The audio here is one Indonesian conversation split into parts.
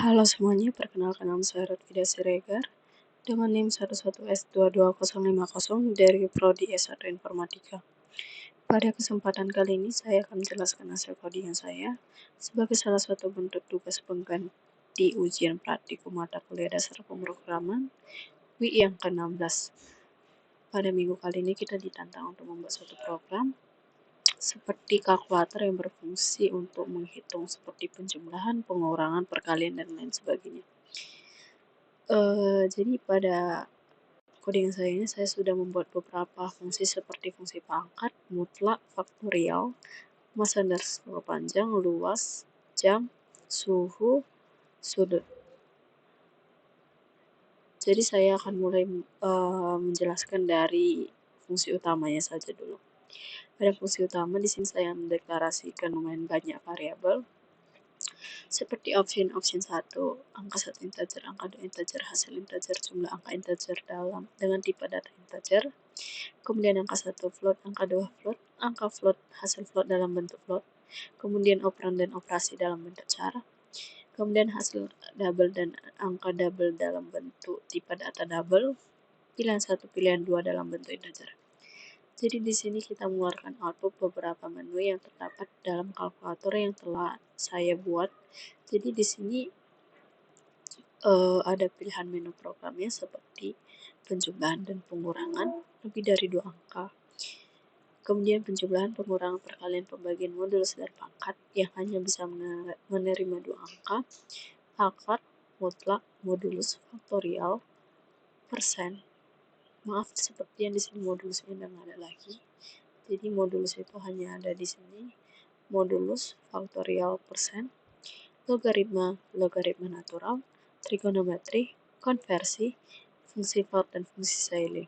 Halo semuanya, perkenalkan nama saya Rutfida Siregar dengan NIM 11S22050 dari Prodi S1 Informatika. Pada kesempatan kali ini saya akan menjelaskan hasil codingan saya sebagai salah satu bentuk tugas pengganti ujian praktikum mata kuliah dasar pemrograman UI yang ke-16. Pada minggu kali ini kita ditantang untuk membuat suatu program seperti kalkulator yang berfungsi untuk menghitung seperti penjumlahan, pengurangan, perkalian, dan lain sebagainya. Jadi pada codingan saya ini saya sudah membuat beberapa fungsi seperti fungsi pangkat, mutlak, faktorial, masa underscore panjang, luas, jam, suhu, sudut. Jadi saya akan mulai menjelaskan dari fungsi utamanya saja dulu. Pada fungsi utama di sini saya mendeklarasikan lumayan banyak variabel seperti option 1, angka 1 integer, angka 2 integer, hasil integer, jumlah angka integer dalam dengan tipe data integer. Kemudian angka 1 float, angka 2 float, angka float, hasil float dalam bentuk float. Kemudian operan dan operasi dalam bentuk cara. Kemudian hasil double dan angka double dalam bentuk tipe data double. Pilihan 1, pilihan 2 dalam bentuk integer. Jadi di sini kita mengeluarkan output beberapa menu yang terdapat dalam kalkulator yang telah saya buat. Jadi di sini ada pilihan menu programnya seperti penjumlahan dan pengurangan lebih dari 2 angka. Kemudian penjumlahan, pengurangan, perkalian, pembagian modulus dan pangkat yang hanya bisa menerima 2 angka. Akar, mutlak, modulus, faktorial, persen. Maaf, seperti yang di sini modulusnya udah nggak ada lagi. Jadi modulus itu hanya ada di sini. Modulus, faktorial, persen, logaritma, logaritma natural, trigonometri, konversi, fungsi float, dan fungsi Cayley.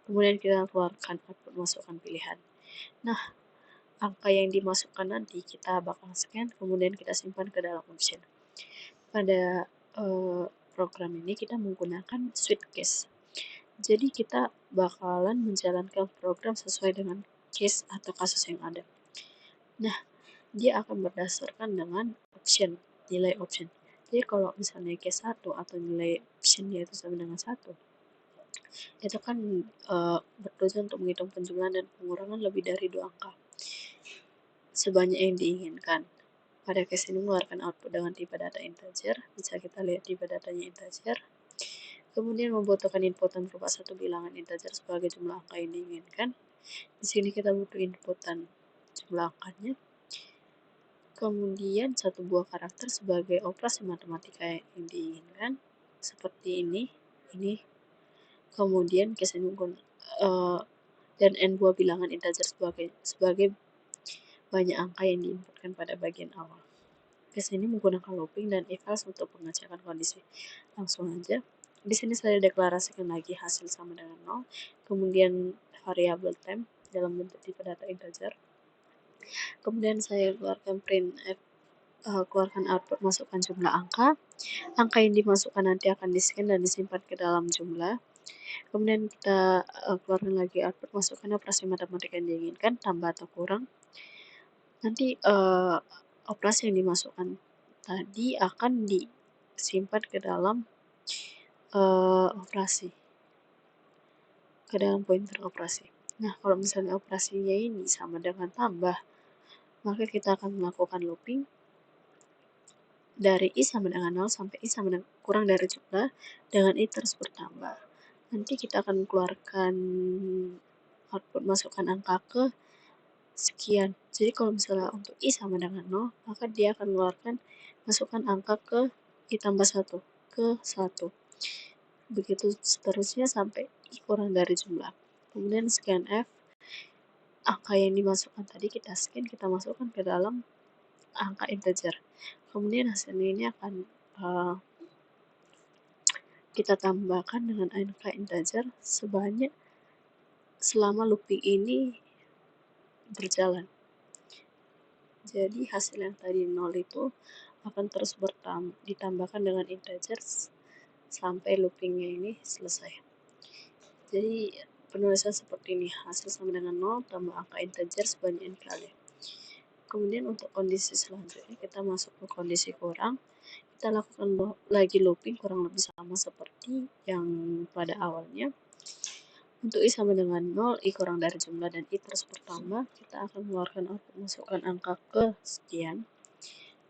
Kemudian kita keluarkan output masukkan pilihan. Nah, angka yang dimasukkan nanti kita bakal scan, kemudian kita simpan ke dalam option. Pada program ini kita menggunakan switch case. Jadi kita bakalan menjalankan program sesuai dengan case atau kasus yang ada. Nah, dia akan berdasarkan dengan option, nilai option. Jadi kalau misalnya case 1 atau nilai optionnya itu sama dengan 1, itu kan bertujuan untuk menghitung penjumlahan dan pengurangan lebih dari 2 angka sebanyak yang diinginkan. Pada case ini mengeluarkan output dengan tipe data integer, bisa kita lihat tipe datanya integer. Kemudian membutuhkan inputan berupa satu bilangan integer sebagai jumlah angka yang diinginkan. Di sini kita butuh inputan jumlah angkanya. Kemudian satu buah karakter sebagai operasi matematika yang diinginkan, seperti ini. Kemudian case ini dan n buah bilangan integer sebagai banyak angka yang diinputkan pada bagian awal. Case ini menggunakan looping dan if else untuk pengecekan kondisi. Langsung aja. Di sini saya deklarasikan lagi hasil sama dengan 0. Kemudian variabel temp dalam bentuk tipe data integer. Kemudian saya keluarkan printf, keluarkan output masukkan jumlah angka. Angka yang dimasukkan nanti akan di-scan dan disimpan ke dalam jumlah. Kemudian kita keluarkan lagi output masukkan operasi matematika yang diinginkan, tambah atau kurang. Nanti operasi yang dimasukkan tadi akan disimpan ke dalam operasi, ke dalam pointer operasi. Nah, kalau misalnya operasinya ini sama dengan tambah, maka kita akan melakukan looping dari i sama dengan 0 sampai i sama dengan kurang dari jumlah dengan i terus bertambah. Nanti kita akan keluarkan output masukkan angka ke sekian. Jadi kalau misalnya untuk i sama dengan 0, maka dia akan mengeluarkan masukkan angka ke i tambah 1 ke 1. Begitu seterusnya sampai i kurang dari jumlah. Kemudian scanf, angka yang dimasukkan tadi kita scan, kita masukkan ke dalam angka integer. Kemudian hasilnya ini akan kita tambahkan dengan angka integer sebanyak selama looping ini berjalan. Jadi hasil yang tadi 0 itu akan terus ditambahkan dengan integer sampai loopingnya ini selesai. Jadi penulisan seperti ini, hasil sama dengan 0 tambah angka integer sebanyak n kali. Kemudian untuk kondisi selanjutnya kita masuk ke kondisi kurang. Kita lakukan lagi looping kurang lebih sama seperti yang pada awalnya. Untuk I sama dengan 0, I kurang dari jumlah dan I terus bertambah, kita akan mengeluarkan output masukkan angka ke sekian.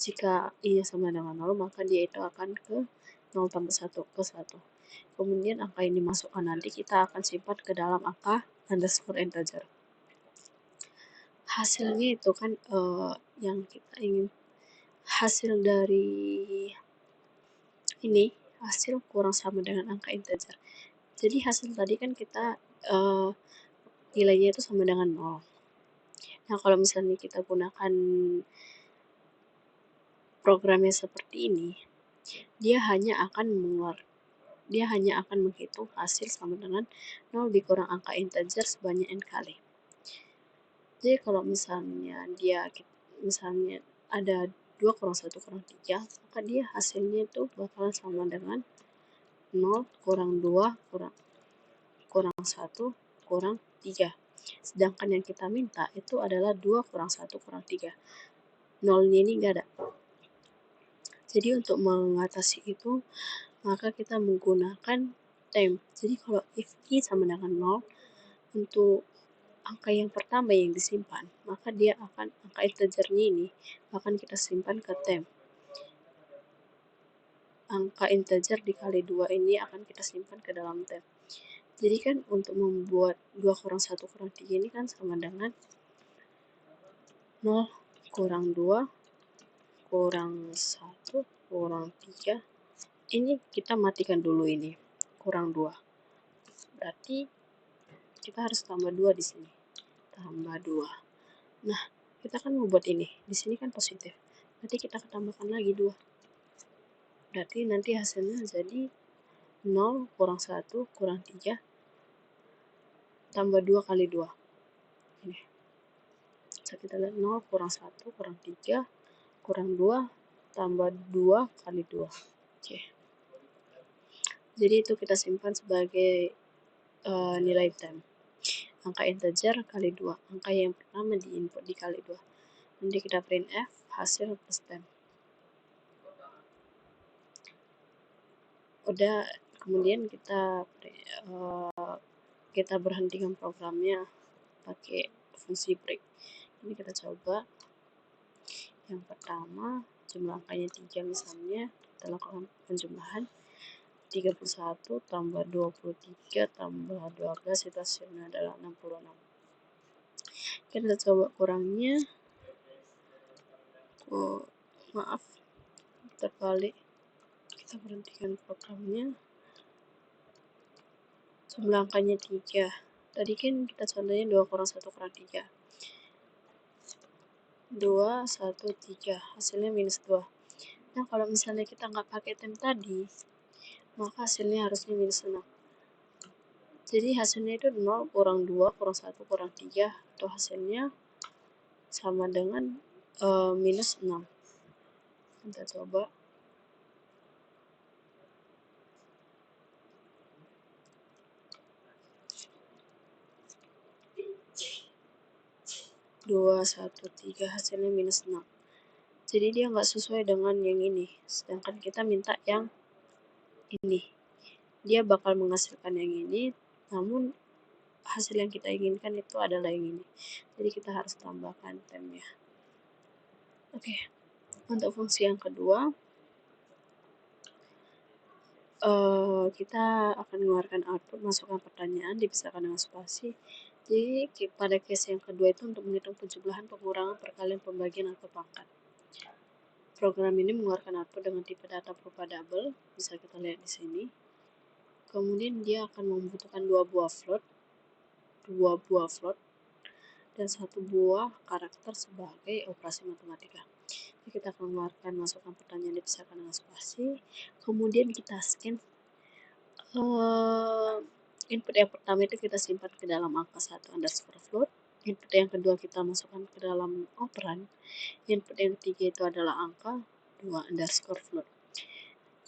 Jika I sama dengan 0, maka dia itu akan ke 0 tambah 1 ke 1. Kemudian angka ini masukkan nanti kita akan simpan ke dalam angka underscore integer. Hasilnya itu kan yang kita ingin, hasil dari ini hasil kurang sama dengan angka integer. Jadi hasil tadi kan kita nilainya itu sama dengan 0. Nah, kalau misalnya kita gunakan programnya seperti ini, dia hanya akan menghitung hasil sama dengan 0 dikurang angka integer sebanyak n kali. Jadi kalau misalnya misalnya ada 2 kurang 1 kurang 3, maka dia hasilnya itu bakalan sama dengan 0 kurang 2 kurang 1 kurang 3. Sedangkan yang kita minta itu adalah 2 kurang 1 kurang 3. 0-nya ini enggak ada. Jadi untuk mengatasi itu, maka kita menggunakan temp. Jadi kalau if I sama dengan 0, untuk angka yang pertama yang disimpan, maka dia akan, angka integernya ini akan kita simpan ke temp. Angka integer dikali 2 ini akan kita simpan ke dalam temp. Jadi kan untuk membuat 2 kurang 1 kurang 3 ini kan sama dengan 0 kurang 2 kurang 1 kurang 3. Ini kita matikan dulu ini. Kurang 2. Berarti kita harus tambah 2 di sini. Tambah 2. Nah, kita kan membuat ini. Di sini kan positif. Berarti kita tambahkan lagi 2. Berarti nanti hasilnya jadi 0 kurang 1 kurang 3 tambah 2 kali 2. Ini. Bisa kita lihat 0 kurang 1 kurang 3 kurang 2 tambah 2 kali 2. Oke. Jadi itu kita simpan sebagai nilai temp. Angka integer kali 2. Angka yang pertama di input dikali 2. Nanti kita printf hasil plus temp. Udah, kemudian kita berhentikan programnya pakai fungsi break. Ini kita coba. Yang pertama, jumlah angkanya 3 misalnya, kita lakukan penjumlahan. 31 tambah 23 tambah 12 itu hasilnya adalah 66. Kita coba kurangnya. Maaf, terbalik. Kita berhentikan programnya. Jumlah angkanya 3. Tadi kan kita contohnya 2 kurang 1 kurang 3. 2, 1, 3. Hasilnya minus 2. Nah, kalau misalnya kita nggak pakai temp tadi, maka hasilnya harusnya minus 6. Jadi hasilnya itu 0 kurang 2 kurang 1 kurang 3. Atau hasilnya sama dengan minus 6. Kita coba. Dua, 1, 3 hasilnya minus 6. Jadi dia nggak sesuai dengan yang ini. Sedangkan kita minta yang ini. Dia bakal menghasilkan yang ini, namun hasil yang kita inginkan itu adalah yang ini. Jadi kita harus tambahkan tempnya. Oke. Untuk fungsi yang kedua, kita akan mengeluarkan output masukkan pertanyaan dipisahkan dengan spasi. Jadi pada case yang kedua itu untuk menghitung penjumlahan, pengurangan, perkalian, pembagian, atau pangkat. Program ini mengeluarkan output dengan tipe data berupa double, bisa kita lihat di sini. Kemudian dia akan membutuhkan 2 buah float, dan 1 buah karakter sebagai operasi matematika. Jadi kita akan mengeluarkan masukkan pertanyaan dipisahkan dengan spasi. Kemudian kita scan. Input yang pertama itu kita simpan ke dalam angka 1 underscore float. Input yang kedua kita masukkan ke dalam operan. Input yang ketiga itu adalah angka 2 underscore float.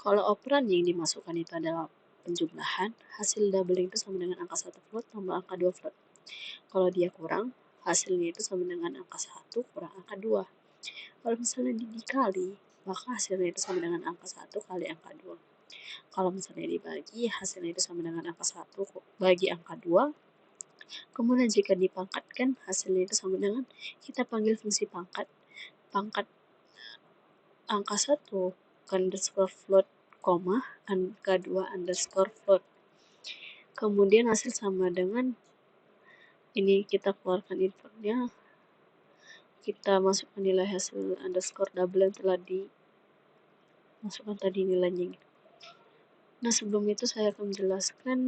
Kalau operan yang dimasukkan itu adalah penjumlahan, hasil doubling itu sama dengan angka 1 float tambah angka 2 float. Kalau dia kurang, hasilnya itu sama dengan angka 1 kurang angka 2. Kalau misalnya dikali, maka hasilnya itu sama dengan angka 1 kali angka 2. Kalau misalnya dibagi, hasilnya itu sama dengan angka 1 bagi angka 2. Kemudian jika dipangkatkan, hasilnya itu sama dengan, kita panggil fungsi pangkat angka 1 underscore float, koma, angka 2 underscore float. Kemudian hasil sama dengan, ini kita keluarkan inputnya, kita masukkan nilai hasil underscore double yang telah dimasukkan tadi nilainya. Nah, sebelum itu saya akan menjelaskan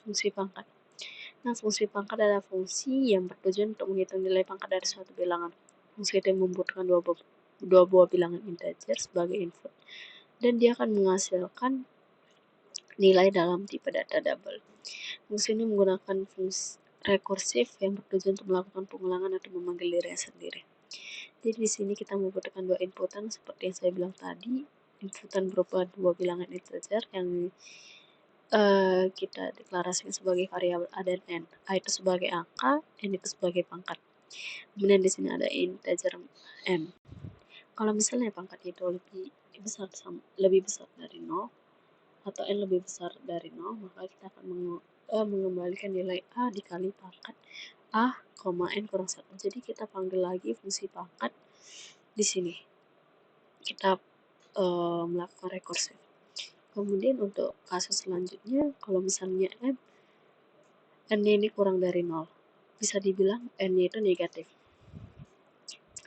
fungsi pangkat. Nah, fungsi pangkat adalah fungsi yang bertujuan untuk menghitung nilai pangkat dari suatu bilangan. Fungsi itu membutuhkan dua buah bilangan integer sebagai input, dan dia akan menghasilkan nilai dalam tipe data double. Fungsi ini menggunakan fungsi rekursif yang bertujuan untuk melakukan pengulangan atau memanggil dirinya sendiri. Jadi di sini kita membutuhkan dua inputan seperti yang saya bilang tadi. Inputan berupa dua bilangan integer yang kita deklarasikan sebagai variabel A dan N. A itu sebagai angka, N itu sebagai pangkat. Kemudian di sini ada integer M. Kalau misalnya pangkat itu lebih besar dari 0 atau N lebih besar dari 0, maka kita akan mengembalikan nilai A dikali pangkat A, N kurang 1. Jadi kita panggil lagi fungsi pangkat di sini. Kita melakukan rekursif. Kemudian untuk kasus selanjutnya, kalau misalnya N-nya ini kurang dari 0, bisa dibilang N-nya itu negatif.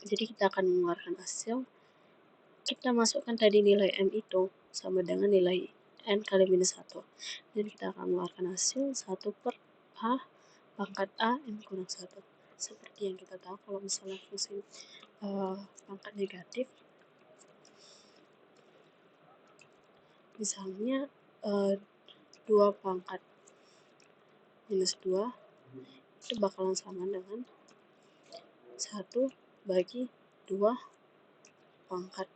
Jadi kita akan mengeluarkan hasil, kita masukkan tadi nilai M itu sama dengan nilai N kali minus 1. Dan kita akan mengeluarkan hasil 1 per A pangkat A N kurang 1. Seperti yang kita tahu kalau misalnya fungsi pangkat negatif, misalnya 2 pangkat minus 2 itu bakalan sama dengan 1 bagi 2 pangkat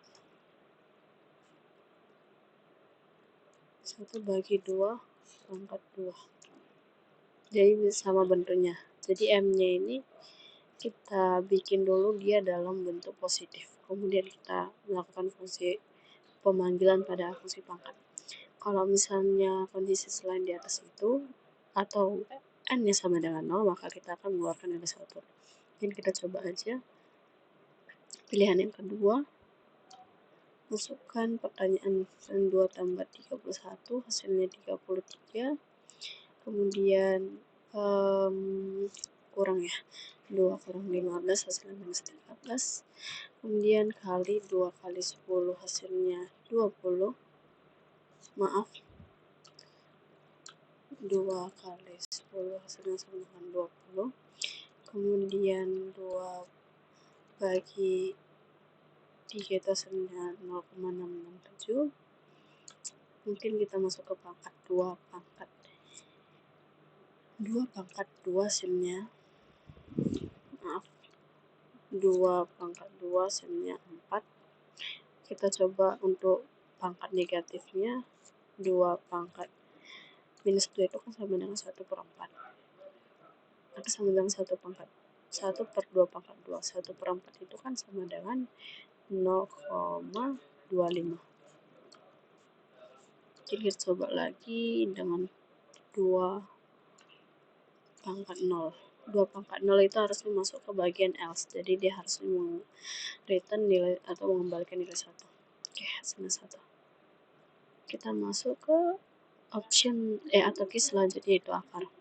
1 bagi 2 pangkat 2. Jadi sama bentuknya. Jadi M-nya ini kita bikin dulu dia dalam bentuk positif. Kemudian kita melakukan fungsi pemanggilan pada fungsi pangkat. Kalau misalnya kondisi selain di atas itu, atau N-nya sama dengan 0, maka kita akan mengeluarkan nilai 1. Dan kita coba aja. Pilihan yang kedua, masukkan pertanyaan 2 tambah 31, hasilnya 33. Kemudian kurang ya, 2 kurang 15 hasilnya minus 13. Kemudian kali 2 kali 10 hasilnya 20. Maaf, 2 kali 10 hasilnya sama dengan 20. Kemudian 2 bagi 3 itu hasilnya 0,667. Mungkin kita masuk ke pangkat 2 pangkat 2 hasilnya, maaf, 2 pangkat 2 hasilnya 4. Kita coba untuk pangkat negatifnya, 2 pangkat minus 2 itu kan sama dengan 1 per 4. Atau sama dengan 1 pangkat 1 per 2 pangkat 2. 1 per 4 itu kan sama dengan 0,25. Jadi kita coba lagi dengan 2 pangkat 0. 2 pangkat 0 itu harusnya masuk ke bagian else. Jadi dia harus return nilai atau mengembalikan nilai 1. Oke, hasilnya 1. Kita masuk ke option atau case selanjutnya, itu akar.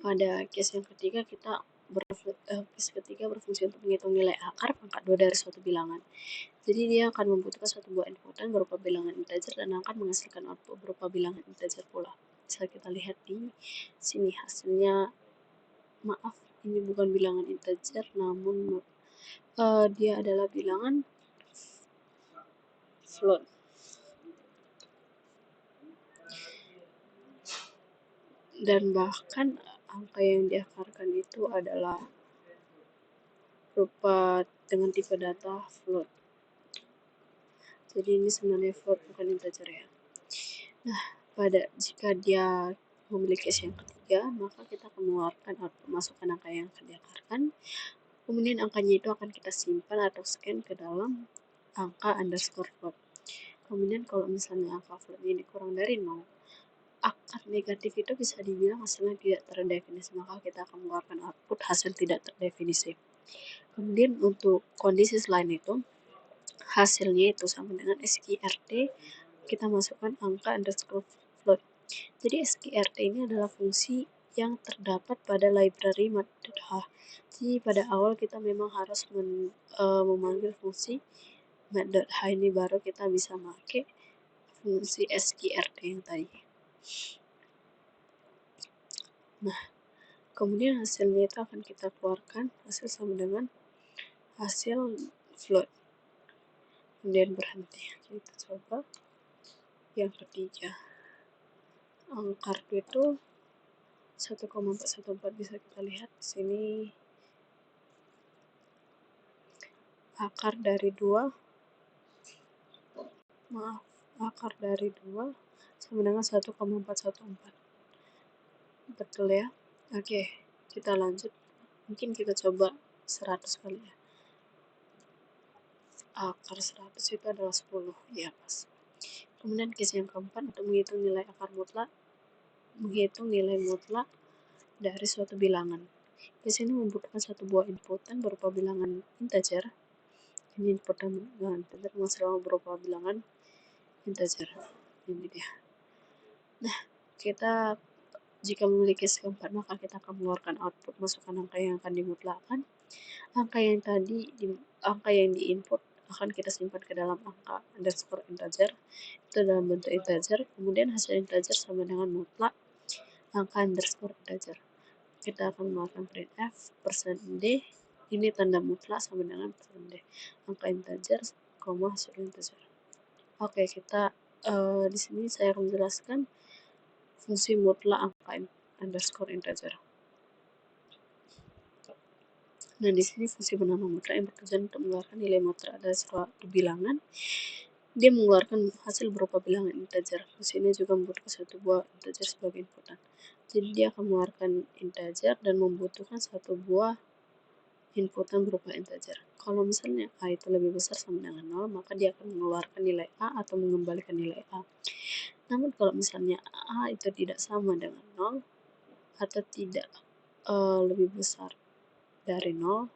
Pada case yang ketiga case ketiga berfungsi untuk menghitung nilai akar pangkat 2 dari suatu bilangan. Jadi dia akan membutuhkan suatu buah inputan berupa bilangan integer dan akan menghasilkan output berupa bilangan integer pula. Bisa kita lihat di sini hasilnya, maaf, ini bukan bilangan integer, namun dia adalah bilangan float. Dan bahkan angka yang diakarkan itu adalah berupa dengan tipe data float. Jadi ini sebenarnya float, bukan integer ya. Nah, jika dia memiliki case yang ketiga, 3, maka kita akan mengeluarkan output masukkan angka yang akan diakarkan. Kemudian angkanya itu akan kita simpan atau scan ke dalam angka underscore float. Kemudian kalau misalnya angka float ini kurang dari 0, akar negatif itu bisa dibilang hasilnya tidak terdefinisi, maka kita akan mengeluarkan output hasil tidak terdefinisi. Kemudian untuk kondisi selain itu, hasilnya itu sama dengan SQRT, kita masukkan angka underscore float. Jadi SQRT ini adalah fungsi yang terdapat pada library math.h. Jadi pada awal kita memang harus memanggil fungsi math.h ini, baru kita bisa pakai fungsi SQRT yang tadi. Nah, kemudian hasilnya itu akan kita keluarkan, hasil sama dengan hasil float. Kemudian berhenti. Kita coba yang ketiga. Angka itu 1,414 bisa kita lihat di sini. Akar dari 2 sama dengan 1,414. Betul ya? Oke, kita lanjut. Mungkin kita coba 100 kali ya. Akar 100 itu adalah 10. Ya, pas. Kemudian case yang keempat, untuk menghitung nilai akar mutlak, menghitung nilai mutlak dari suatu bilangan. Di sini membutuhkan satu buah inputan berupa bilangan integer. Ini inputan integer masalah berupa bilangan integer. Ini dia. Nah, kita jika memiliki keempat, maka kita akan mengeluarkan output masukkan angka yang akan dimutlakkan. Angka yang diinput akan kita simpan ke dalam angka underscore integer, itu dalam bentuk integer. Kemudian hasil integer sama dengan mutlak angka underscore integer. Kita akan mengeluarkan printf %d, ini tanda mutlak sama dengan %d, angka integer, hasil integer. Oke, kita di sini saya akan menjelaskan fungsi mutlak angka underscore integer. Nah, di sini fungsi bernama mutlak yang bertujuan untuk mengeluarkan nilai mutlak dari suatu bilangan. Dia mengeluarkan hasil berupa bilangan integer. Fungsi ini juga membutuhkan satu buah integer sebagai inputan. Jadi dia akan mengeluarkan integer dan membutuhkan satu buah inputan berupa integer. Kalau misalnya A itu lebih besar sama dengan 0, maka dia akan mengeluarkan nilai A atau mengembalikan nilai A. Namun kalau misalnya A itu tidak sama dengan 0 atau tidak lebih besar dari 0,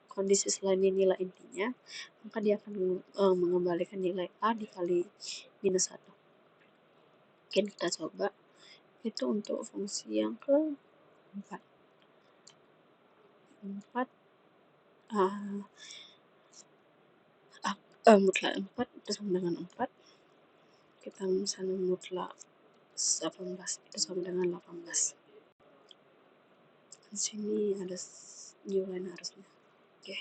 kondisi selain nilai intinya, maka dia akan mengembalikan nilai A dikali minus 1. Mungkin kita coba. Itu untuk fungsi yang keempat. Mutlak 4 itu sama dengan 4. Kita misalnya mutlak 18 itu sama dengan 18. Di sini ada new line harusnya. Oke.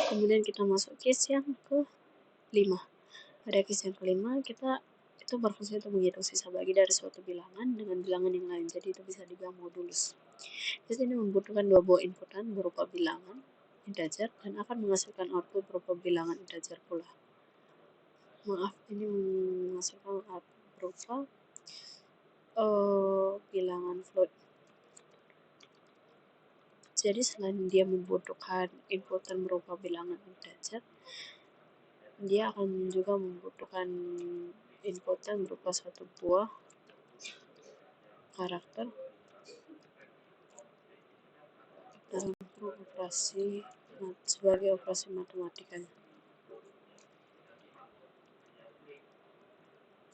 Kemudian kita masuk case yang ke-5. Pada case yang ke-5, kita itu berfungsi untuk menghitung sisa bagi dari suatu bilangan dengan bilangan yang lain. Jadi itu bisa dibilang modulus. Di sini membutuhkan dua buah inputan berupa bilangan integer dan akan menghasilkan output berupa bilangan integer pula. Maaf, ini menghasilkan output berupa bilangan float. Jadi selain dia membutuhkan inputan berupa bilangan integer, dia akan juga membutuhkan inputan berupa satu buah karakter dalam operasi sebagai operasi matematikanya.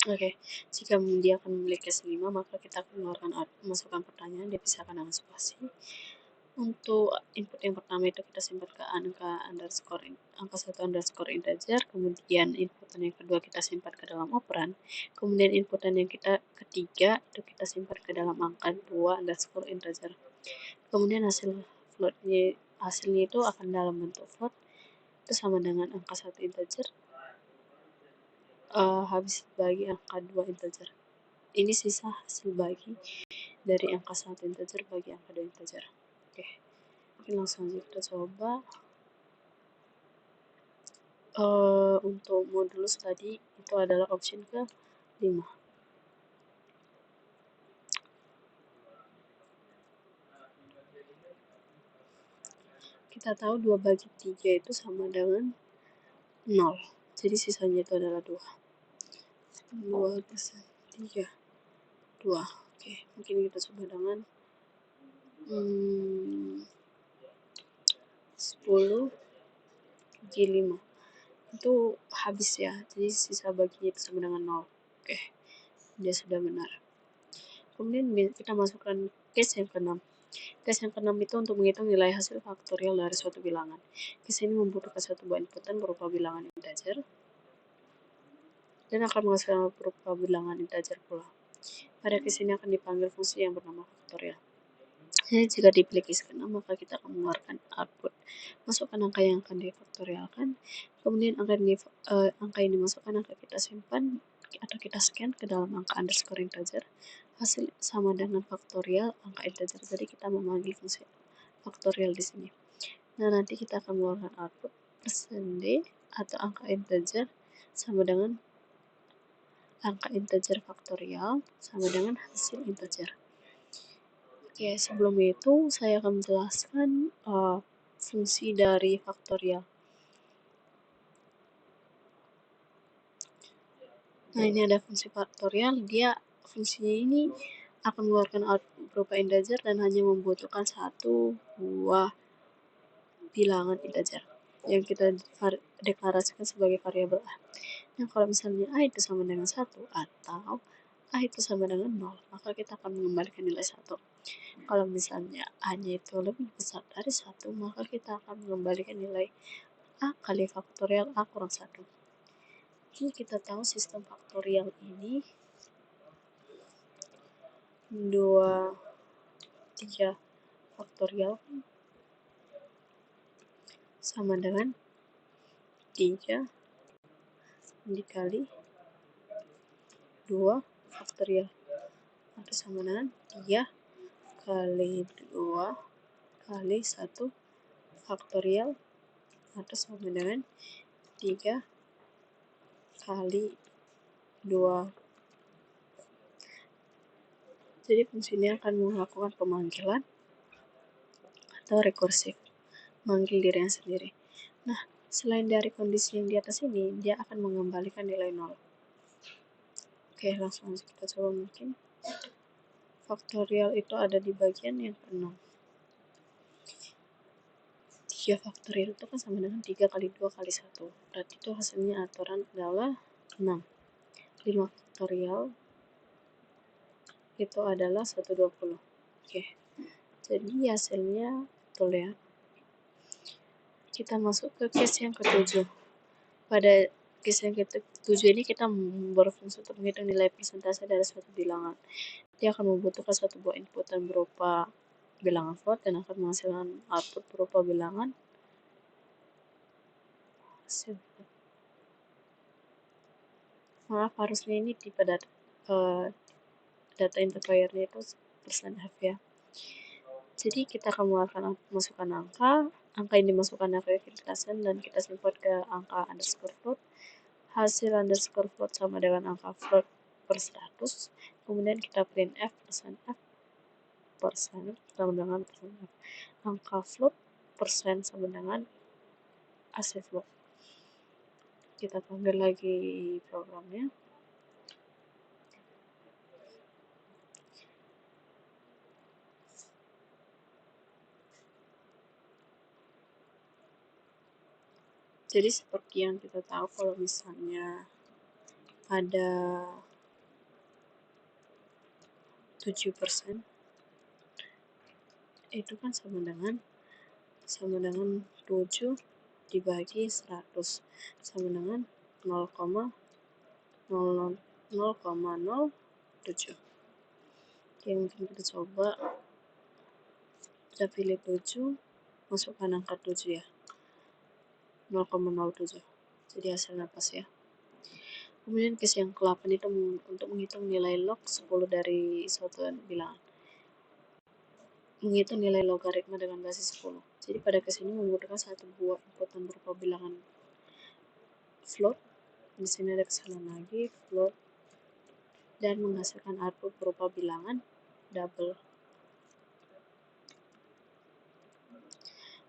Oke, jika dia akan memiliki case 5, maka kita akan masukkan pertanyaan, dipisahkan dengan spasi. Untuk input yang pertama itu kita simpan ke angka 1 underscore integer, kemudian inputan yang kedua kita simpan ke dalam operan, kemudian inputan yang ketiga itu kita simpan ke dalam angka 2 underscore integer. Kemudian hasilnya itu akan dalam bentuk float, itu sama dengan angka 1 integer habis bagi angka 2 integer. Ini sisa hasil bagi dari angka 1 integer bagi angka 2 integer. Oke. Langsung aja kita coba. Untuk modulus tadi itu adalah option ke-5. kita tahu 2 bagi 3 itu sama dengan 0. Jadi sisanya itu adalah 2. 2 plus 3. 2. Oke, mungkin kita coba dengan 10 bagi 5. Itu habis ya. Jadi sisa baginya itu sama dengan 0. Oke, dia sudah benar. Kemudian kita masukkan case yang ke-6. Case yang ke-6 itu untuk menghitung nilai hasil faktorial dari suatu bilangan. Case ini membutuhkan satu buah inputan berupa bilangan integer dan akan menghasilkan berupa bilangan integer pula. Pada case ini akan dipanggil fungsi yang bernama faktorial. Jadi jika dipilih case ke-6, maka kita akan mengeluarkan output. Masukkan angka yang akan difaktorialkan, kemudian angka yang dimasukkan akan kita simpan atau kita scan ke dalam angka underscore integer. Hasil sama dengan faktorial angka integer. Jadi kita memanggil fungsi faktorial di sini. Nah, nanti kita akan mengeluarkan output %d atau angka integer sama dengan angka integer faktorial sama dengan hasil integer. Oke, sebelum itu saya akan menjelaskan fungsi dari faktorial. Nah, ini ada fungsi faktorial. Fungsinya ini akan mengeluarkan output berupa integer dan hanya membutuhkan satu buah bilangan integer yang kita deklarasikan sebagai variabel A. Nah, kalau misalnya A itu sama dengan 1 atau A itu sama dengan 0, maka kita akan mengembalikan nilai 1. Kalau misalnya A-nya itu lebih besar dari 1, maka kita akan mengembalikan nilai A kali faktorial A kurang 1. Jadi kita tahu sistem faktorial ini 2, 3 faktorial sama dengan 3 dikali 2 faktorial atau sama dengan 3 kali 2 kali 1 faktorial atau sama dengan 3 kali 2. Jadi fungsi ini akan melakukan pemanggilan atau rekursif, manggil dirinya sendiri. Nah, selain dari kondisi yang di atas ini, dia akan mengembalikan nilai 0. Oke, langsung aja kita coba mungkin. Faktorial itu ada di bagian yang ke-6. 3 faktorial itu kan sama dengan 3 kali 2 kali 1. Berarti itu hasilnya aturan adalah 6. 5 faktorial itu adalah 120. Oke, jadi hasilnya betul ya. Kita masuk ke case yang ke-7. Pada case yang ke-7 ini kita berfungsi untuk menghitung nilai persentase dari suatu bilangan. Dia akan membutuhkan satu buah inputan berupa bilangan float dan akan menghasilkan output berupa bilangan hasil. Maaf, harusnya ini tipe data interplayernya itu %f ya. Jadi kita akan masukkan angka yang dimasukkan akan kita send dan kita simpan ke angka underscore float. Hasil underscore float sama dengan angka float per 100. Kemudian kita print f %f persen sama dengan %f. Angka float persen sama dengan hasil float. Kita panggil lagi programnya. Jadi seperti yang kita tahu kalau misalnya ada 7%, itu kan sama dengan 7 dibagi 100 sama dengan 0,0007. Oke, mungkin kita coba. Kita pilih 7, masukkan angka 7 ya. 0,07. Jadi hasilnya pas ya. Kemudian case yang ke-8 itu untuk menghitung nilai log 10 dari suatu bilangan. Menghitung nilai logaritma dengan basis 10. Jadi pada case ini membutuhkan satu buah inputan berupa bilangan float. Di sini ada kesalahan lagi, float, dan menghasilkan output berupa bilangan double.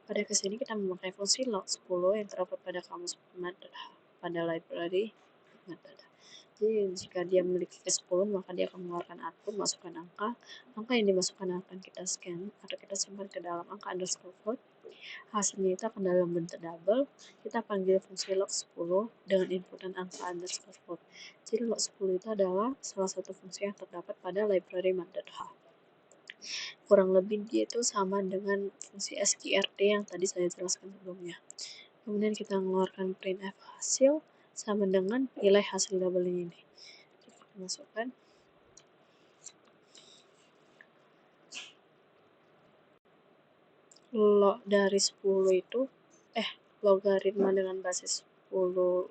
Pada kesini kita memakai fungsi log 10 yang terdapat pada kamus metode pada library metode. Jadi jika dia memiliki case 10, maka dia akan mengeluarkan output, masukkan angka. Angka yang dimasukkan akan kita scan atau kita simpan ke dalam angka underscore float. Hasilnya itu akan dalam bentuk double. Kita panggil fungsi log 10 dengan inputan angka underscore float. Jadi log 10 itu adalah salah satu fungsi yang terdapat pada library metode H. Kurang lebih dia itu sama dengan fungsi sqrt yang tadi saya jelaskan sebelumnya. Kemudian kita mengeluarkan printf hasil sama dengan nilai hasil double ini. Kita masukkan log dari 10 itu logaritma dengan basis 10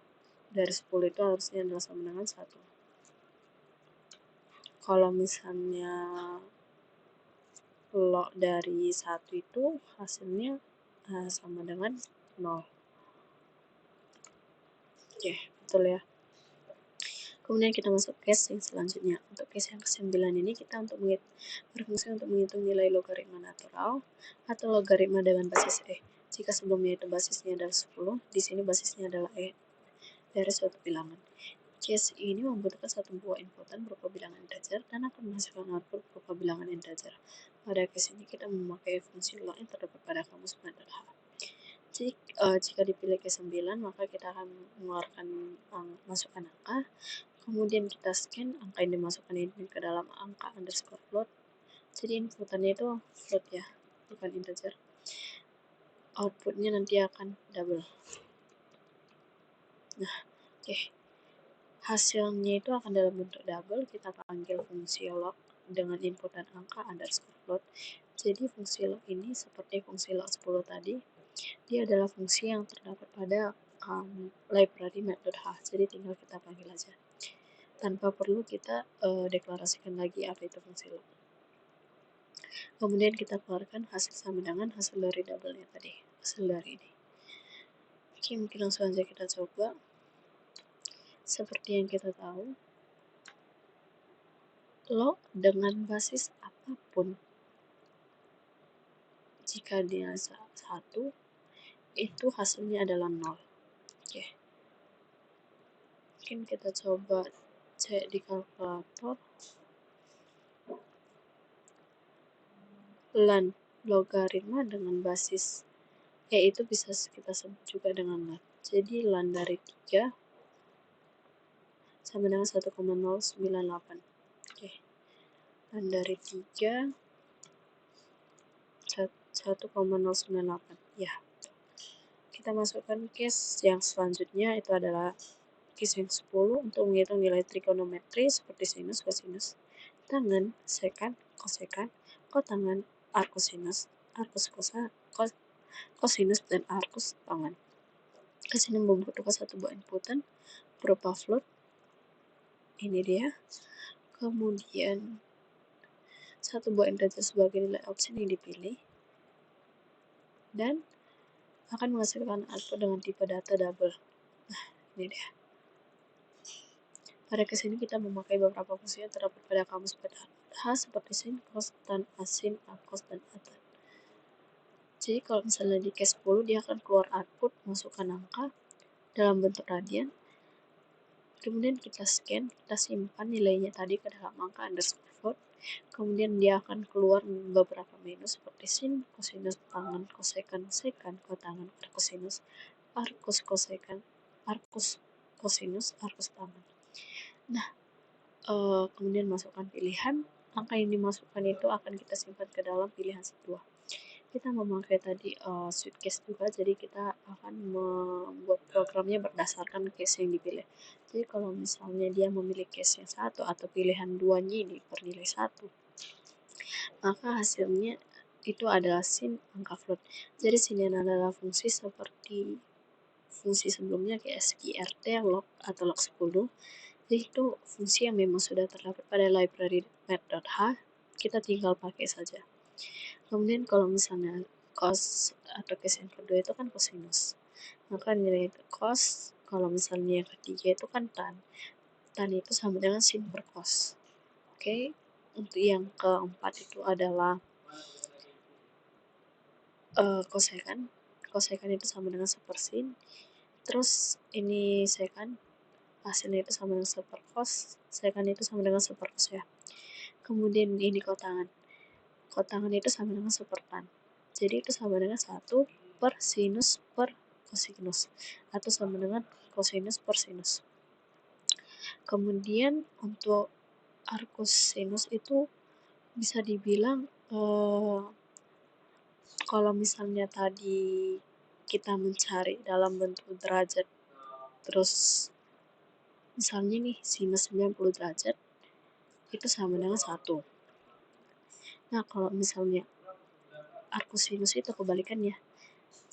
dari 10 itu harusnya adalah sama dengan 1. Kalau misalnya log dari 1 itu hasilnya sama dengan 0. Oke, betul ya. Kemudian kita masuk case yang selanjutnya. Untuk case yang ke-9 ini kita berfungsi untuk menghitung nilai logaritma natural atau logaritma dengan basis E. Jika sebelumnya itu basisnya adalah 10, di sini basisnya adalah E dari suatu bilangan. Case ini membutuhkan satu buah inputan berupa bilangan integer dan akan menghasilkan output berupa bilangan integer. Pada case ini kita memakai fungsi log yang terdapat pada kamus metode H. Jika dipilih case 9, maka kita akan mengeluarkan masukkan angka. Kemudian kita scan angka yang dimasukkan ini ke dalam angka underscore float. Jadi inputannya itu float ya, bukan integer. Outputnya nanti akan double. Nah, oke. Hasilnya itu akan dalam bentuk double. Kita panggil fungsi log dengan inputan angka underscore float. Jadi fungsi log ini seperti fungsi log 10 tadi, dia adalah fungsi yang terdapat pada library metode H. Jadi tinggal kita panggil aja, tanpa perlu kita deklarasikan lagi apa itu fungsi log. Kemudian kita keluarkan hasil sama dengan hasil dari double-nya tadi, hasil dari ini. Oke, mungkin langsung aja kita coba. Seperti yang kita tahu, log dengan basis apapun, jika dia 1, itu hasilnya adalah 0. Oke. Mungkin kita coba cek di kalkulator. Lan logaritma dengan basis E itu bisa kita sebut juga dengan lan. Jadi lan dari 3 sama dengan 1,098. Oke. Lan dari 3 1,098. Ya. Kita masukkan case yang selanjutnya, itu adalah case yang 10 untuk menghitung nilai trigonometri seperti sinus, kosinus, tangen, sekan, kosekan, kotangen, arkosinus, arkus kosinus, dan arkus tangen. Kesini membutuhkan satu buah inputan berupa float. Ini dia. Kemudian satu buah integer sebagai nilai option yang dipilih, dan akan menghasilkan output dengan tipe data double. Nah, ini dia. Pada kesini kita memakai beberapa fungsi yang terdapat pada kamus H seperti sin, cos, tan, asin, akos, dan atan. Jadi kalau misalnya di case 10 dia akan keluar output, masukkan angka dalam bentuk radian. Kemudian kita scan, kita simpan nilainya tadi ke dalam angka underscore float. Kemudian dia akan keluar beberapa menu seperti sin, kosinus, tangen, kosekan, sekan, kotangen, arkosinus, arkus kosekan, arkus kosinus, arkus tangen. Nah, kemudian masukkan pilihan. Angka yang dimasukkan itu akan kita simpan ke dalam pilihan sebuah. Kita memakai tadi switch case juga, jadi kita akan membuat programnya berdasarkan case yang dipilih. Jadi kalau misalnya dia memilih case yang 1 atau pilihan 2-nya ini bernilai 1, maka hasilnya itu adalah sin angka float. Jadi sini adalah fungsi seperti fungsi sebelumnya kayak sqrt, log atau log 10. Jadi itu fungsi yang memang sudah terdapat pada library math.h, kita tinggal pakai saja. Kemudian kalau misalnya cos atau case yang kedua itu kan cosinus, maka nilai cos, kalau misalnya yang ketiga itu kan tan. Tan itu sama dengan sin per cos. Oke, untuk yang keempat itu adalah kosekan. Kosekan itu sama dengan sepersin. Terus ini sekan, hasilnya itu sama dengan seperkos. Sekan itu sama dengan seperkos ya. Kemudian ini kotangan. Kotangan itu sama dengan sepertan. Jadi itu sama dengan 1 per sinus per kosinus. Atau sama dengan kosinus per sinus. Kemudian untuk arcus sinus itu bisa dibilang kalau misalnya tadi kita mencari dalam bentuk derajat, terus misalnya nih sinus 90 derajat itu sama dengan 1. Nah, kalau misalnya arcus sinus itu kebalikannya.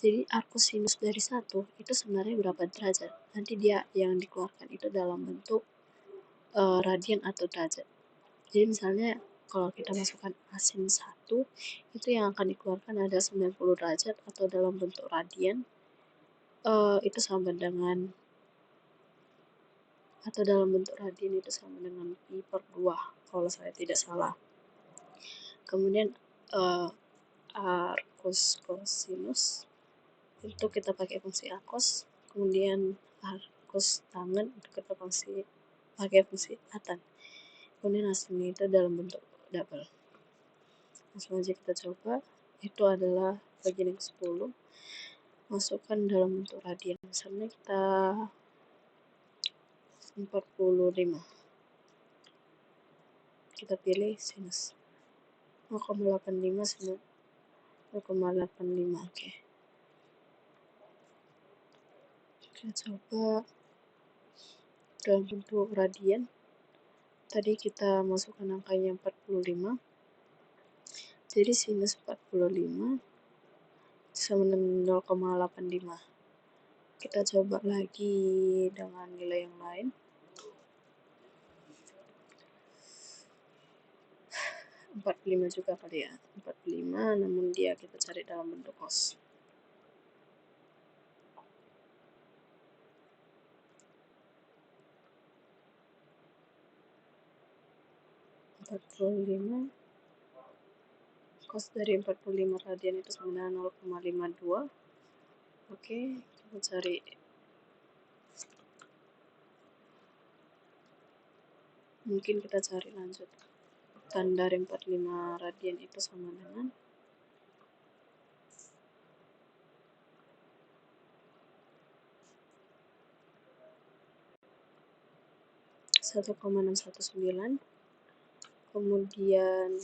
Jadi arcus sinus dari 1 itu sebenarnya berapa derajat? Nanti dia yang dikeluarkan itu dalam bentuk radian atau derajat. Jadi misalnya kalau kita masukkan asin 1, itu yang akan dikeluarkan ada 90 derajat atau dalam bentuk radian. Itu sama dengan atau dalam bentuk radian itu sama dengan pi per 2 kalau saya tidak salah. Kemudian arcus cosinus itu kita pakai fungsi arcos, kemudian arcus tangen itu kita pakai fungsi atan. Kemudian hasilnya itu dalam bentuk double. Langsung aja kita coba. Itu adalah bagian yang ke-10. Masukkan dalam bentuk radian. Misalnya kita 45. Kita pilih sinus 0,85 sama 0,85. Oke. Kita coba dalam bentuk radian. Tadi kita masukkan angkanya 45. Jadi sinus 45 sama dengan 0,85. Kita coba lagi dengan nilai yang lain. 45 juga kali ya. 45 namun dia kita cari dalam bentuk cos. Cos dari 45 radian itu sama dengan 0,52. Oke, kita cari mungkin kita cari lanjut. Tan dari 45 radian itu sama dengan 1,619. Kemudian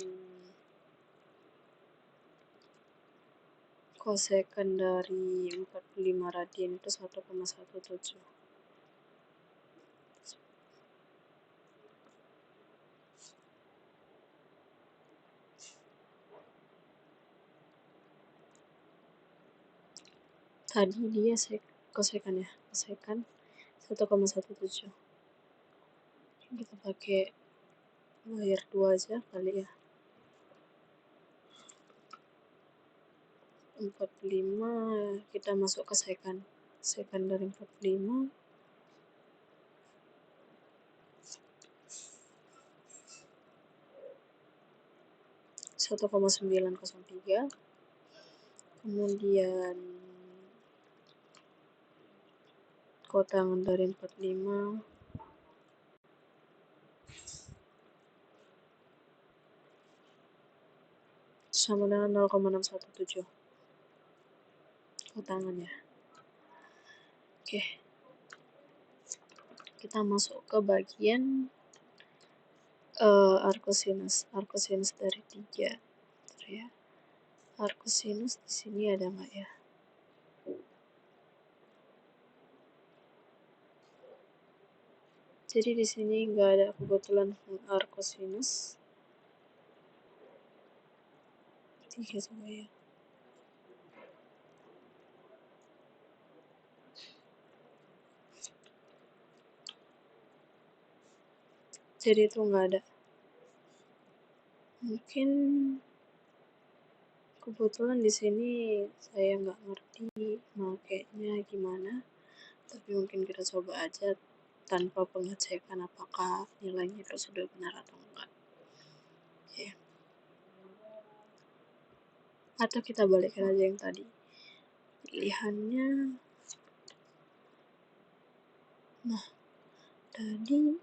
kosekan dari 45 radian itu 1,17. Tadi dia kosekan ya, kosekan 1,17. Kita pakai layar 2 aja kali ya. 45 kita masuk ke sekan. Sekan dari 45 1,903. Kemudian kotangan dari 45 sama dengan 0,617 kotangannya. Oke. Kita masuk ke bagian arcosinus. Arcosinus dari 3. Ya. Arcosinus di sini ada nggak ya? Jadi di sini nggak ada kebetulan arcosinus. 3 coba ya. Jadi itu nggak ada. Mungkin kebetulan di sini saya nggak ngerti makainya gimana, tapi mungkin kita coba aja tanpa pengecekan apakah nilainya itu sudah benar atau enggak. Ya. Atau kita balikin aja yang tadi. Pilihannya, nah tadi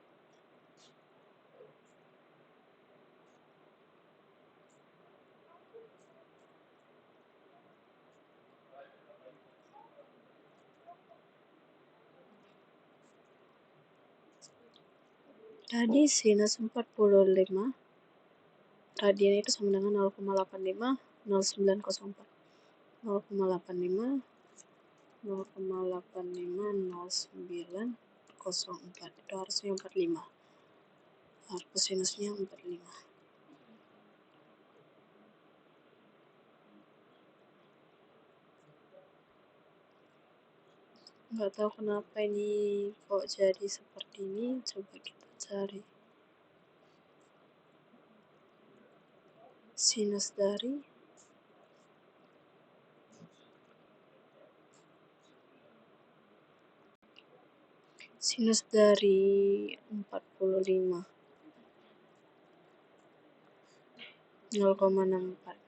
sinus 45 radian itu sama dengan 0,85 0904. 0,85 0,85 0904 itu harusnya 45. Harus sinusnya 45. Nggak tahu kenapa ini kok jadi seperti ini. Coba kita cari sinus dari sinus dari 45 0,64.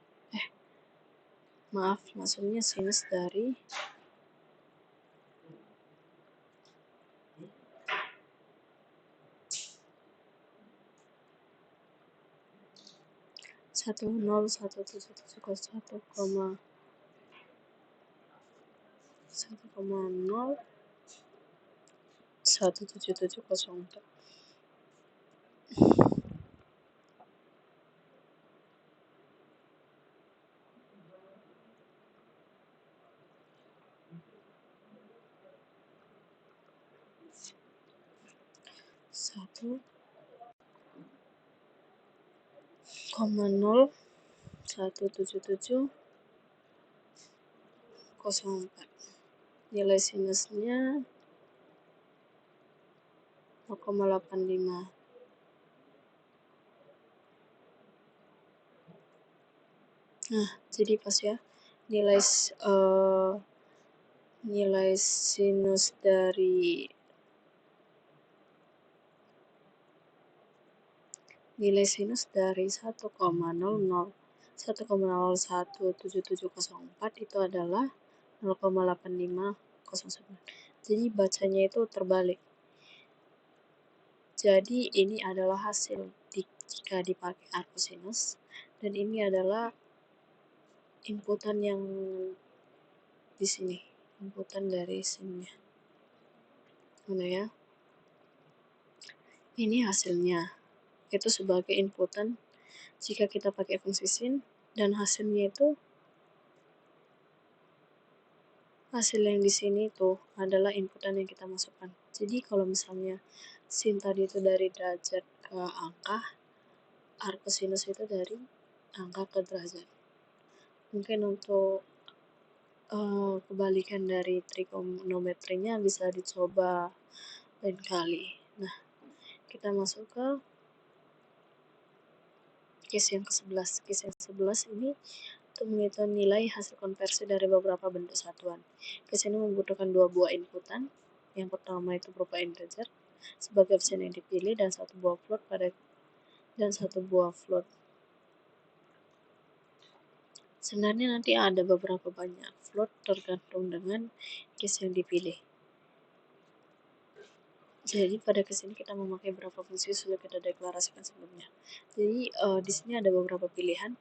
Maaf, maksudnya sinus dari 1,01770,1,01770,4. Satu koma nol 177,04. Nilai sinusnya 0,85. Nah, jadi pas ya nilai sinus dari nilai sinus dari 1,0017704 itu adalah 0,8509. Jadi bacanya itu terbalik. Jadi ini adalah hasil jika dipakai arcosinus, dan ini adalah inputan yang di sini, inputan dari sini. Mana ya? Ini hasilnya. Itu sebagai inputan jika kita pakai fungsi sin, dan hasilnya itu hasil yang di sini itu adalah inputan yang kita masukkan. Jadi kalau misalnya sin tadi itu dari derajat ke angka, arcosinus itu dari angka ke derajat. Mungkin untuk kebalikan dari trigonometrinya bisa dicoba lain kali. Nah, kita masuk ke case yang ke-11. Case yang ke-11 ini untuk menghitung nilai hasil konversi dari beberapa bentuk satuan. Case ini membutuhkan dua buah inputan. Yang pertama itu berupa integer sebagai opsi yang dipilih, dan satu buah float. Sebenarnya nanti ada beberapa banyak float tergantung dengan case yang dipilih. Jadi pada kesini kita memakai beberapa fungsi sudah kita deklarasikan sebelumnya. Jadi di sini ada beberapa pilihan.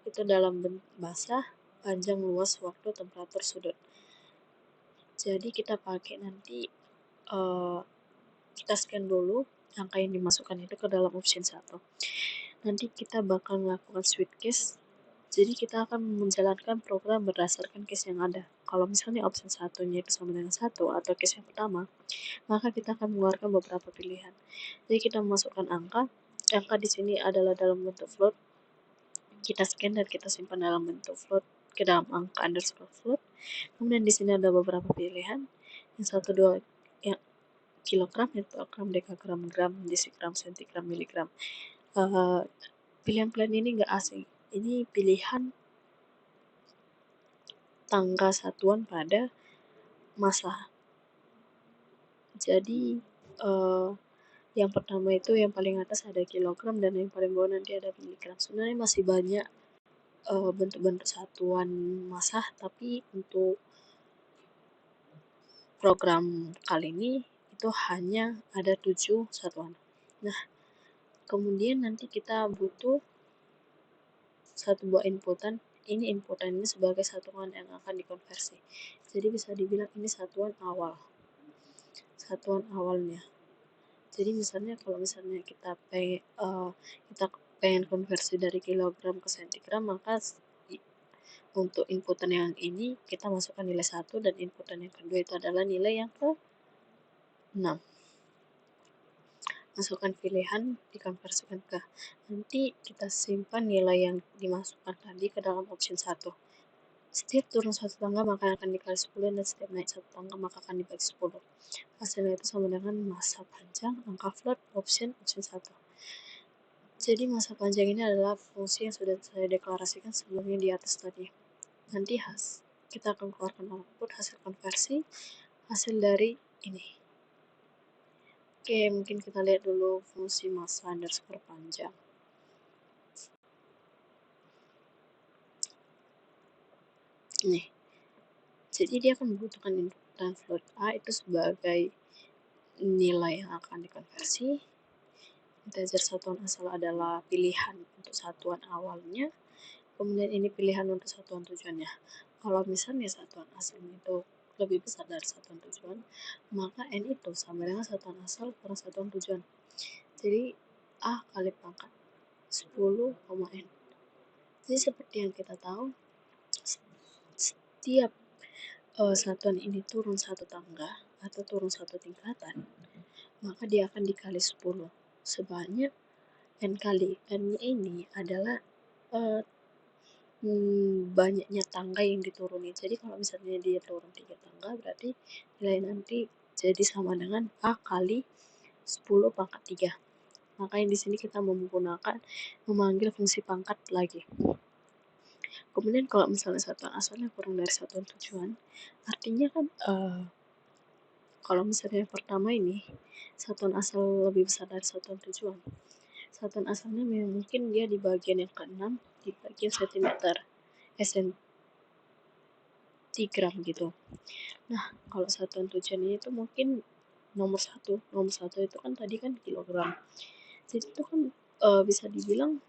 Itu dalam basah, panjang, luas, waktu, temperatur, sudut. Jadi kita pakai nanti kita scan dulu angka yang dimasukkan itu ke dalam option 1. Nanti kita bakal melakukan switch case. Jadi kita akan menjalankan program berdasarkan case yang ada. Kalau misalnya option 1-nya itu sama dengan 1 atau case yang pertama, maka kita akan mengeluarkan beberapa pilihan. Jadi kita memasukkan angka di sini adalah dalam bentuk float. Kita scan dan kita simpan dalam bentuk float ke dalam angka underscore float. Kemudian di sini ada beberapa pilihan. Yang 1, 2, yang kilogram, metrogram, dekagram, gram, desigram, sentigram, miligram. Pilihan-pilihan ini nggak asing. Ini pilihan tangga satuan pada massa. Jadi yang pertama itu yang paling atas ada kilogram, dan yang paling bawah nanti ada miligram. Sebenarnya masih banyak bentuk-bentuk satuan massa, tapi untuk program kali ini itu hanya ada 7 satuan. Nah, kemudian nanti kita butuh satu buah inputan. Ini inputan ini sebagai satuan yang akan dikonversi. Jadi bisa dibilang ini satuan awal. Satuan awalnya. Jadi misalnya kalau misalnya kita pengen konversi dari kilogram ke sentigram, maka untuk inputan yang ini kita masukkan nilai 1 dan inputan yang kedua itu adalah nilai yang ke 6. Masukkan pilihan, dikonversikan ke. Nanti kita simpan nilai yang dimasukkan tadi ke dalam option 1. Setiap turun satu tangga maka akan dikali 10 dan setiap naik satu tangga maka akan dibagi 10. Hasilnya itu sama dengan massa panjang angka float option 1. Jadi massa panjang ini adalah fungsi yang sudah saya deklarasikan sebelumnya di atas tadi. Nanti kita akan keluarkan output hasil konversi, hasil dari ini. Oke, mungkin kita lihat dulu fungsi massa underscore panjang. Nih, jadi dia akan membutuhkan inputan float A itu sebagai nilai yang akan dikonversi. Integer satuan asal adalah pilihan untuk satuan awalnya. Kemudian ini pilihan untuk satuan tujuannya. Kalau misalnya satuan asal itu lebih besar dari satuan tujuan, maka N itu sama dengan satuan asal kurang satuan tujuan. Jadi A kali pangkat 10, N. Jadi seperti yang kita tahu, setiap satuan ini turun satu tangga atau turun satu tingkatan, maka dia akan dikali 10 sebanyak N kali. N ini adalah banyaknya tangga yang dituruni. Jadi kalau misalnya dia turun 3 tangga, berarti nilai nanti jadi sama dengan A kali 10 pangkat 3. Makanya di sini kita memanggil fungsi pangkat lagi. Kemudian kalau misalnya satuan asalnya kurang dari satuan tujuan, artinya kan kalau misalnya yang pertama ini satuan asal lebih besar dari satuan tujuan. Satuan asalnya mungkin dia di bagian yang ke-6 di bagian sentimeter. Sentigram gitu. Nah, kalau satuan tujuannya itu mungkin nomor 1. Nomor 1 itu kan tadi kan kilogram. Jadi itu kan bisa dibilang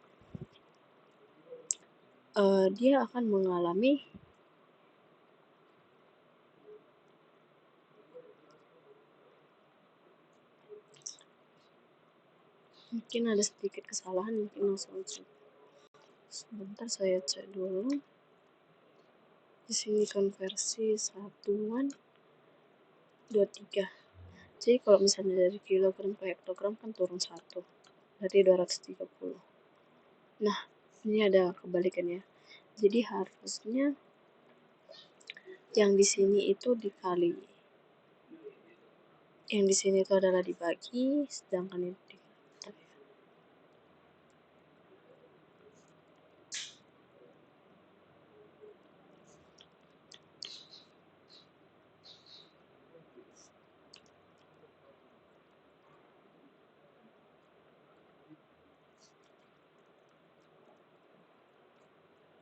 dia akan mengalami mungkin ada sedikit kesalahan, mungkin langsung cek. Sebentar saya cek dulu. Di sini konversi satuan 23. Jadi kalau misalnya dari kilogram ke hektogram kan turun 1. Berarti 230. Nah, ini ada kebalikannya. Jadi harusnya yang di sini itu dikali. Yang di sini itu adalah dibagi, sedangkan ini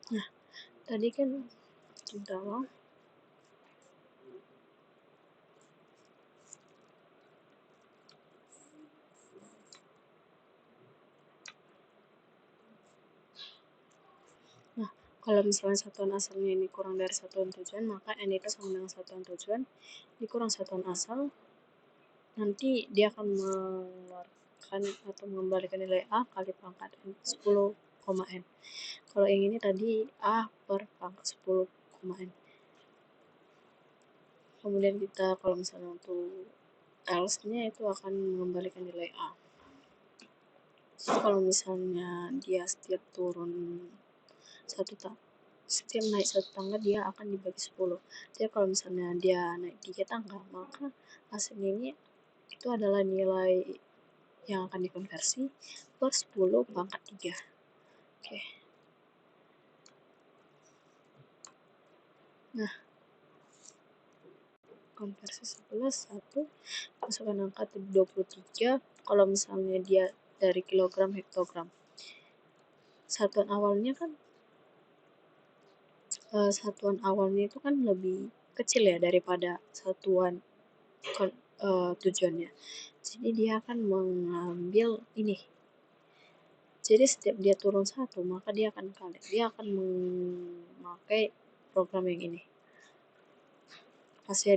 nah, tadi kan sudah Nah, kalau misalnya satuan asalnya ini kurang dari satuan tujuan, maka N itu sama dengan satuan tujuan dikurang satuan asal, nanti dia akan mengeluarkan atau mengembalikan nilai A kali pangkat N 10, N. Kalau yang ini tadi A per pangkat 10, N. Kemudian kita kalau misalnya untuk else-nya itu akan mengembalikan nilai A. Jadi kalau misalnya dia setiap naik satu tangga dia akan dibagi 10. Jadi kalau misalnya dia naik 3 tangga, maka hasilnya ini itu adalah nilai yang akan dikonversi per 10 pangkat 3. Oke. Nah, konversi 11, 1, masukkan angka 23, kalau misalnya dia dari kilogram hektogram. Satuan awalnya kan satuan awalnya itu kan lebih kecil ya daripada satuan tujuannya. Jadi dia akan mengambil ini. Jadi setiap dia turun satu, maka dia akan memakai program yang ini. Pasnya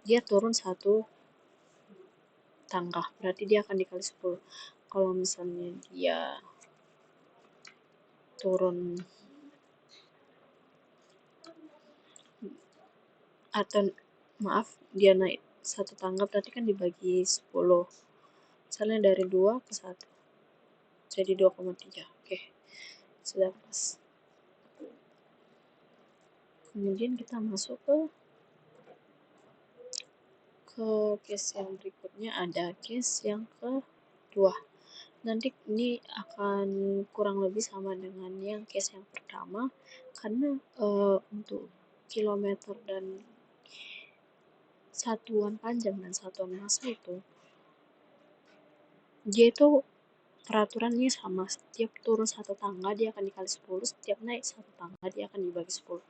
dia turun satu tangga, berarti dia akan dikali 10. Kalau misalnya dia turun atau maaf dia naik satu tangga berarti kan dibagi 10. Misalnya dari 2 ke 1. Jadi 2,3. Oke. Sudah pas. Kemudian kita masuk ke case yang berikutnya, ada case yang kedua. Nanti ini akan kurang lebih sama dengan yang case yang pertama karena untuk kilometer dan satuan panjang dan satuan massa itu dia itu peraturannya sama. Setiap turun satu tangga dia akan dikali 10, setiap naik satu tangga dia akan dibagi 10.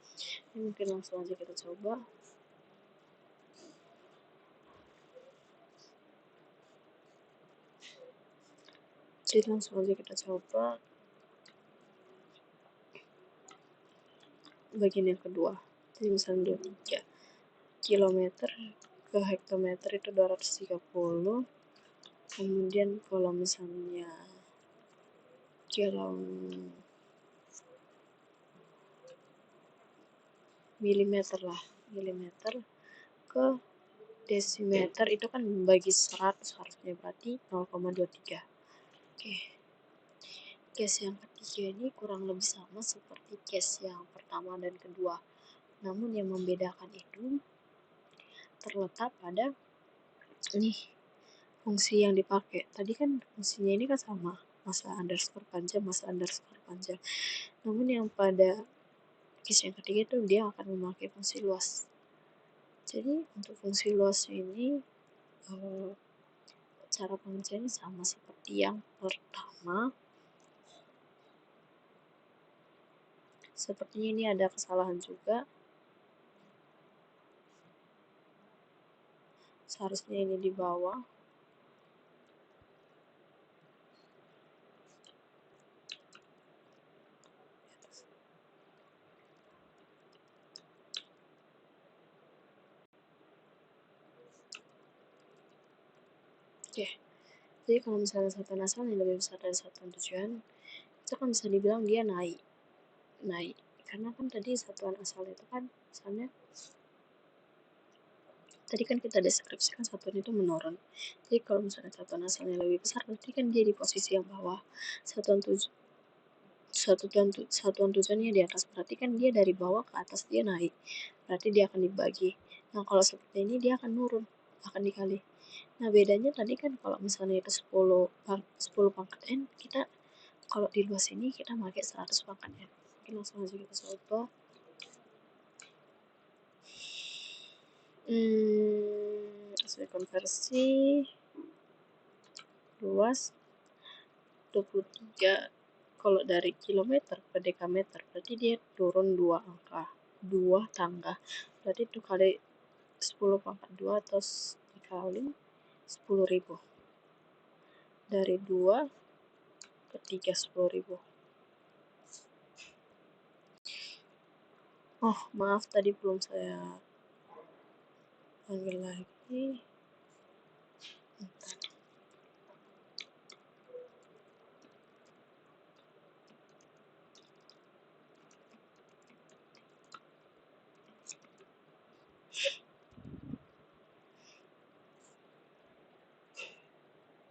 Ini mungkin langsung aja kita coba. Jadi langsung aja kita coba bagian yang kedua. Jadi misalnya 23 kilometer ke hektometer itu 230. Kemudian kalau misalnya milimeter ke desimeter itu kan membagi 100 harusnya, berarti 0,23. Oke. Case yang ketiga ini kurang lebih sama seperti case yang pertama dan kedua. Namun yang membedakan itu terletak pada nih fungsi yang dipakai. Tadi kan fungsinya ini kan sama, massa underscore panjang. Namun yang pada case yang ketiga itu dia akan memakai fungsi luas. Jadi untuk fungsi luasnya ini cara pengerjaannya sama seperti yang pertama. Sepertinya ini ada kesalahan juga. Seharusnya ini di bawah. Oke. Jadi kalau misalnya satuan asal yang lebih besar dari satuan tujuan, itu kan bisa dibilang dia naik. Karena kan tadi satuan asal itu kan misalnya tadi kan kita deskripsikan satuan itu menurun. Jadi kalau misalnya satuan asalnya lebih besar, berarti kan dia di posisi yang bawah. Satuan tujuannya di atas, berarti kan dia dari bawah ke atas dia naik. Berarti dia akan dibagi. Nah kalau seperti ini dia akan nurun, akan dikali. Nah bedanya tadi kan kalau misalnya itu 10 pangkat N, kita kalau di luas ini kita pakai 100 pangkat N. Oke, langsung aja kita coba. Hasil konversi luas 23 kalau dari kilometer ke dekameter berarti dia turun 2 angka, 2 tangga. Berarti itu kali 10 pangkat 2 atau dikali 10.000. Dari 2 ke 3 10.000. Oh, maaf tadi belum saya panggil lagi. Bentar.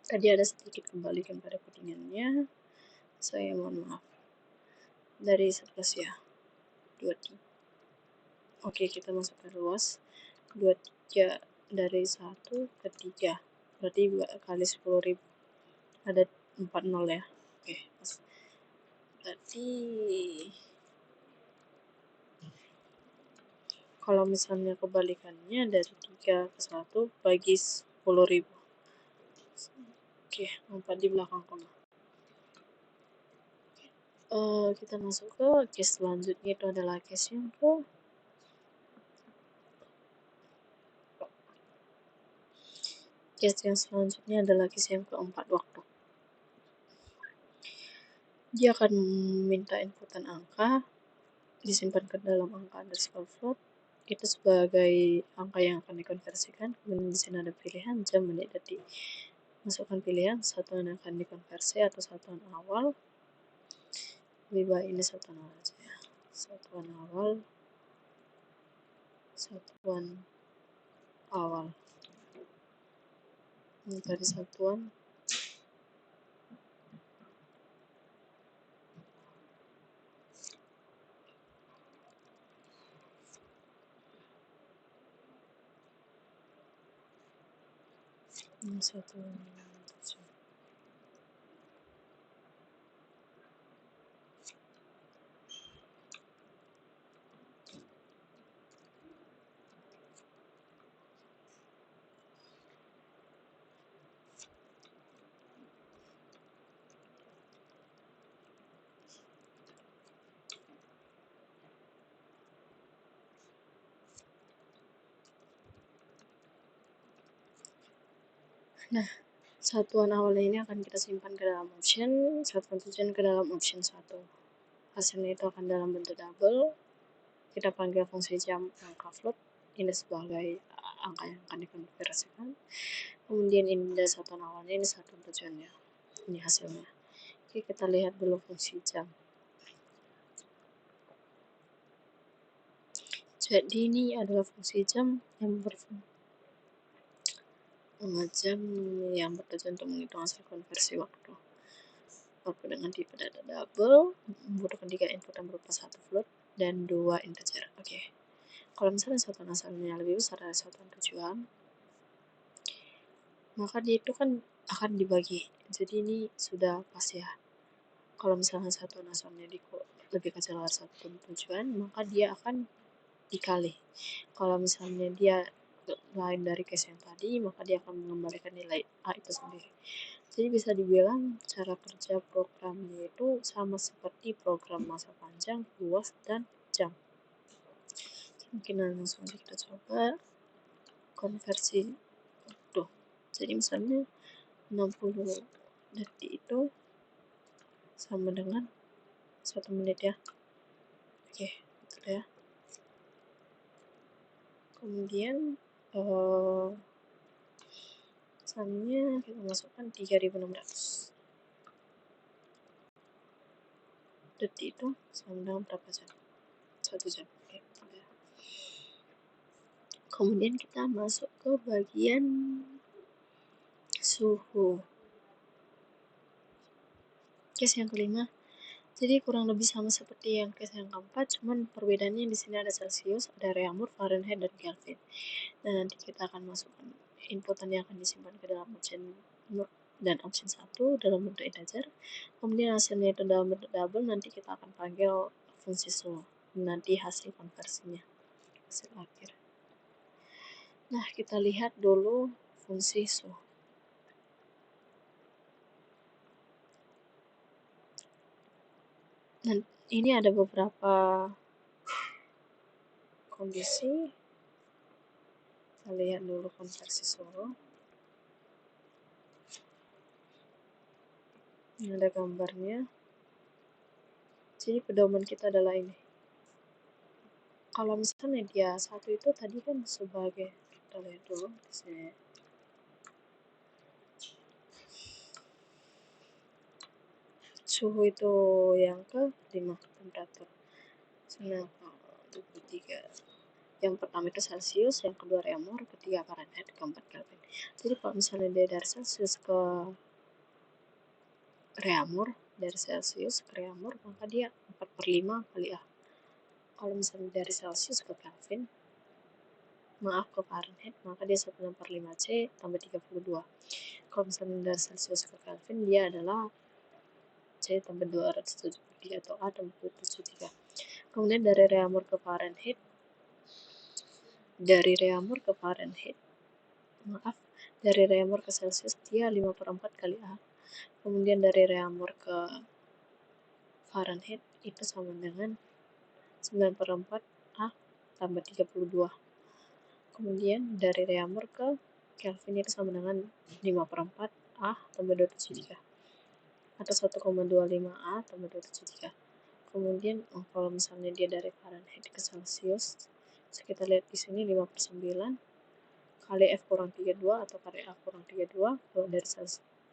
Tadi ada sedikit kebalikan pada codingannya. Saya mohon maaf. Dari 11 ya. 23. Oke, kita masuk ke luas. 23 dari 1 ke 3. Berarti kali 10.000. Ada 4 nol ya. Oke, pas. Berarti kalau misalnya kebalikannya dari 3 ke 1 bagi 10.000. Oke, 4 di belakang koma. Kita masuk ke case selanjutnya, itu adalah case yang ke case yang selanjutnya adalah case yang keempat waktu. Dia akan meminta inputan angka disimpan ke dalam angka underscore float itu sebagai angka yang akan dikonversikan. Kemudian di sini ada pilihan jam, menit, detik. Masukkan pilihan satuan yang akan dikonversi atau satuan awal. Lebih baik ini satuan awal aja ya. Satuan awal. Ini tadi satuan satuan Nah, satuan awal ini akan kita simpan ke dalam option, satuan tujuan ke dalam option 1. Hasilnya itu akan dalam bentuk double. Kita panggil fungsi jam angka float ini sebagai angka yang akan dikonversikan. Kemudian ini ada satuan awalnya, ini satuan tujuannya. Ini hasilnya. Oke, kita lihat dulu fungsi jam. Jadi ini adalah fungsi jam yang bertujuan untuk menghitung hasil konversi waktu. Waktu dengan tipe data double membutuhkan 3 input yang berupa 1 float dan 2 integer. Oke. Kalau misalnya satuan asalnya lebih besar dari satuan tujuan, maka dia itu kan akan dibagi. Jadi ini sudah pas ya. Kalau misalnya satuan asalnya lebih kecil dari satuan tujuan, maka dia akan dikali. Kalau misalnya dia lain dari case yang tadi, maka dia akan mengembalikan nilai A itu sendiri. Jadi bisa dibilang cara kerja programnya itu sama seperti program masa panjang, luas, dan jam. Mungkin langsung kita coba konversi tuh. Jadi misalnya 60 detik itu sama dengan 1 menit ya. Oke, gitu ya. Kemudian misalnya kita masukkan 3600 detik itu sama dengan berapa jam? 1 jam. Oke, gitu ya. Kemudian kita masuk ke bagian suhu. Case yang kelima. Jadi kurang lebih sama seperti yang case yang keempat, cuman perbedaannya di sini ada Celsius, ada Reaumur, Fahrenheit, dan Kelvin. Dan nanti kita akan masukkan inputan yang akan disimpan ke dalam option dan option 1 dalam bentuk integer. Kemudian hasilnya itu dalam bentuk double, nanti kita akan panggil fungsi suhu. Nanti hasil konversinya, hasil akhir. Nah, kita lihat dulu fungsi suhu. Dan ini ada beberapa kondisi. Kita lihat dulu konversi suhu. Ini ada gambarnya. Jadi pedoman kita adalah ini. Kalau misalnya dia satu itu tadi kan sebagai, kita lihat dulu di sini. Suhu itu yang ke 5 temperatur. Nah, 23. Yang pertama itu Celsius, yang kedua Reaumur, ketiga Fahrenheit, keempat Kelvin. Jadi kalau misalnya dia dari Celsius ke Reaumur, dari Celsius ke Reaumur, maka dia 4/5 kali A. Kalau misalnya dari Celsius ke Kelvin, ke Fahrenheit, maka dia 1/5 C tambah 32. Kalau misalnya dari Celsius ke Kelvin, dia adalah C tambah 273 atau A tambah 273. Kemudian dari Reaumur ke Fahrenheit, dari Reaumur ke Celsius dia 5/4 kali A. Kemudian dari Reaumur ke Fahrenheit itu sama dengan 9/4 A tambah 32. Kemudian dari Reaumur ke Kelvin itu sama dengan 5/4 A tambah 273 atau 1,25 A tambah 273. Kemudian kalau misalnya dia dari Fahrenheit ke Celsius, kita lihat di sini 5/9 kali F kurang 32 atau kali A kurang 32.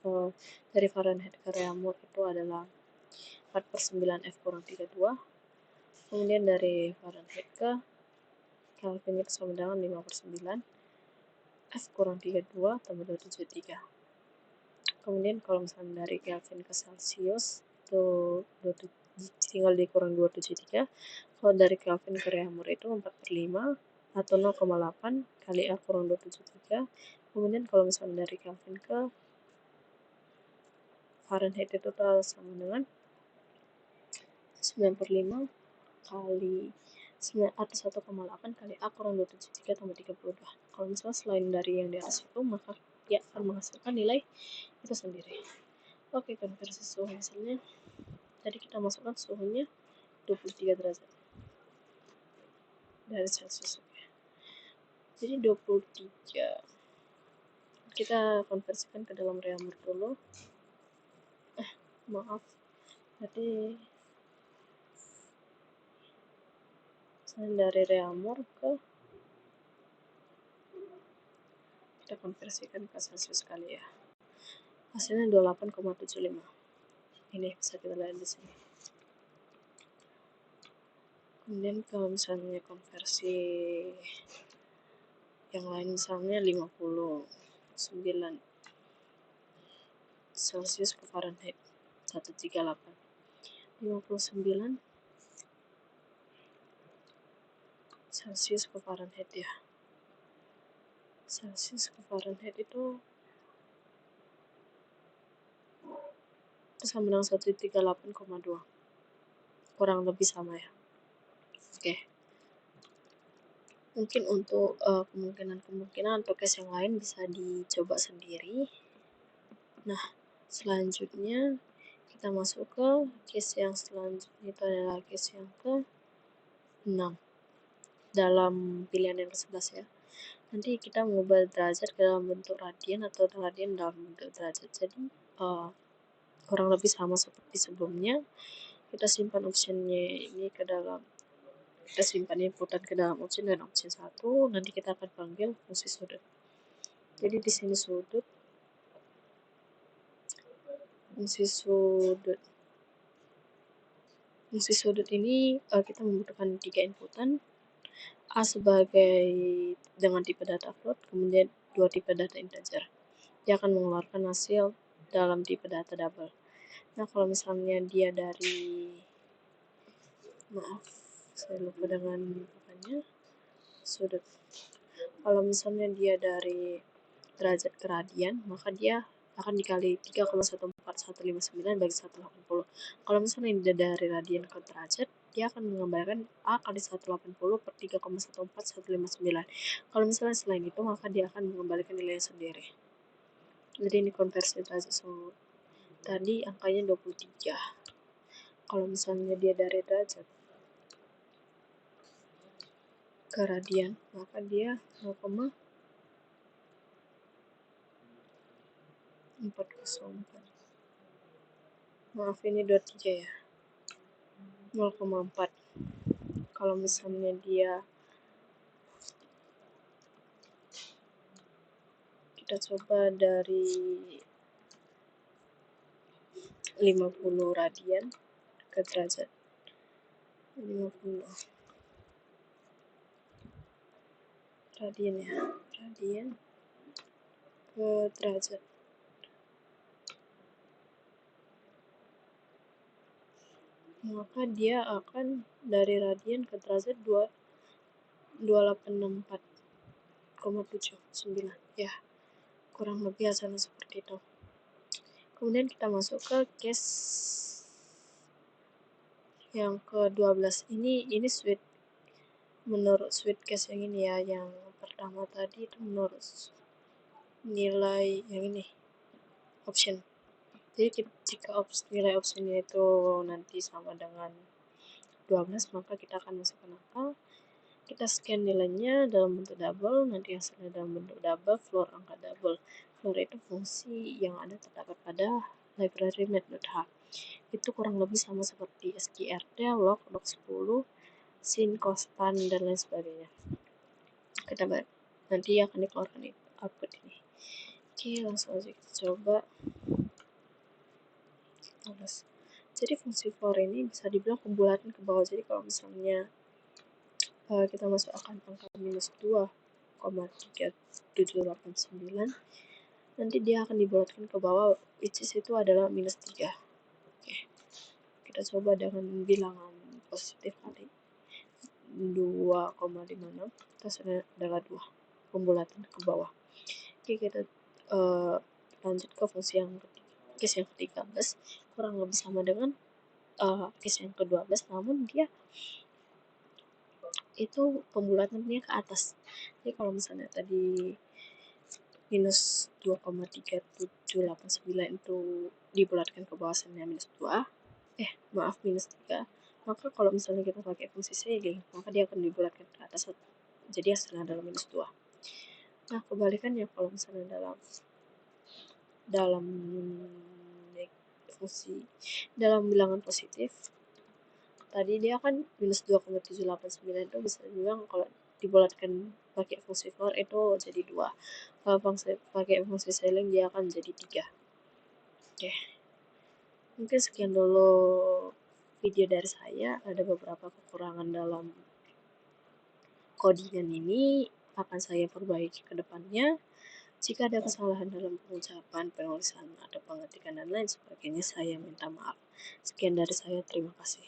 Kalau dari Fahrenheit ke Reaumur itu adalah 4/9 F kurang 32. Kemudian dari Fahrenheit ke Kelvin itu sama dengan 5/9 F kurang 32 tambah 273. Kemudian kalau misalnya dari Kelvin ke Celsius itu tinggal dikurang 273. Kalau dari Kelvin ke Reaumur itu 4/5 atau 0,8 kali A kurang 273. Kemudian kalau misalnya dari Kelvin ke Fahrenheit itu sama dengan 9/5 kali atau 1,8 kali A kurang 273 tambah 32. Kalau misalnya selain dari yang di atas itu, maka dia akan menghasilkan nilai itu sendiri. Oke, konversi suhu hasilnya. Tadi kita masukkan suhunya 23 derajat dari Celsius. Jadi 23 kita konversikan ke dalam Reaumur dulu. Maaf. Jadi dari Reaumur ke kita konversikan ke Celsius kali ya. Hasilnya 28,75. Ini bisa kita lihat di sini. Kemudian kalau misalnya konversi yang lain misalnya 59 Celsius ke Fahrenheit 138. 59 Celsius ke Fahrenheit ya. Celsius ke Fahrenheit itu sama dengan 138,2. Kurang lebih sama ya. Oke. Mungkin untuk kemungkinan atau case yang lain bisa dicoba sendiri. Nah, selanjutnya kita masuk ke case yang selanjutnya, itu adalah case yang ke-6 dalam pilihan yang ke-11 ya. Nanti kita mengubah derajat ke dalam bentuk radian atau radian dalam bentuk derajat. Jadi kurang lebih sama seperti sebelumnya. Kita simpan optionnya ini ke dalam, kita simpan inputan ke dalam option dan option 1. Nanti kita akan panggil fungsi sudut. Jadi di sini sudut, fungsi sudut ini kita membutuhkan 3 inputan. A sebagai dengan tipe data float, kemudian 2 tipe data integer. Dia akan mengeluarkan hasil dalam tipe data double. Nah, kalau misalnya dia dari, maaf, saya lupa dengan bukannya sudut. Kalau misalnya dia dari derajat ke radian, maka dia akan dikali 3,14159 bagi 180. Kalau misalnya dia dari radian ke derajat, dia akan menggambarkan A kali 180 per 3,14159. Kalau misalnya selain itu, maka dia akan mengembalikan nilainya sendiri. Jadi ini konversi derajat semua. Tadi angkanya 23. Kalau misalnya dia dari derajat ke radian, maka dia 0,404. Maaf, ini 23 ya. 0,4. Kalau misalnya dia, kita coba dari 50 radian ke derajat. 50 radian ya. Radian ke derajat. Maka dia akan dari radian ke derajat 2864,79 ya, kurang lebih hasilnya seperti itu. Kemudian kita masuk ke case yang ke-12. Ini suite, menurut suite case yang ini ya. Yang pertama tadi itu menurut nilai yang ini option. Jadi jika nilai opsinya itu nanti sama dengan 12, maka kita akan masukkan angka, kita scan nilainya dalam bentuk double, nanti hasilnya dalam bentuk double, floor angka double. Floor itu fungsi yang ada terdapat pada library math.h. Itu kurang lebih sama seperti SQRT, log, log 10, sin, kostan, dan lain sebagainya. Kita nanti akan dikeluarkan output ini. Oke, langsung aja kita coba. Jadi fungsi for ini bisa dibilang pembulatan ke bawah. Jadi kalau misalnya kita masukkan angka minus 2,3789, nanti dia akan dibulatkan ke bawah, which is itu adalah minus 3. Oke, kita coba dengan bilangan positif kali. 2,56, hasilnya adalah 2, pembulatan ke bawah. Oke, kita lanjut ke fungsi yang ketiga. Case yang ke-13 kurang lebih sama dengan case yang ke-12, namun dia itu pembulatannya ke atas. Jadi kalau misalnya tadi minus 2,3789 itu dibulatkan ke bawah hasilnya minus 2, minus 3, maka kalau misalnya kita pakai fungsi shading, maka dia akan dibulatkan ke atas, jadi hasilnya adalah minus 2. Nah, kebalikannya kalau misalnya dalam fungsi dalam bilangan positif, tadi dia kan minus 2,789 itu bisa dibilang kalau dibulatkan pakai fungsi for itu jadi 2. Kalau pakai fungsi scaling dia akan jadi 3. Oke. Mungkin sekian dulu video dari saya. Ada beberapa kekurangan dalam codingan ini akan saya perbaiki ke depannya. Jika ada kesalahan dalam pengucapan, penulisan, atau pengetikan dan lain sebagainya, saya minta maaf. Sekian dari saya, terima kasih.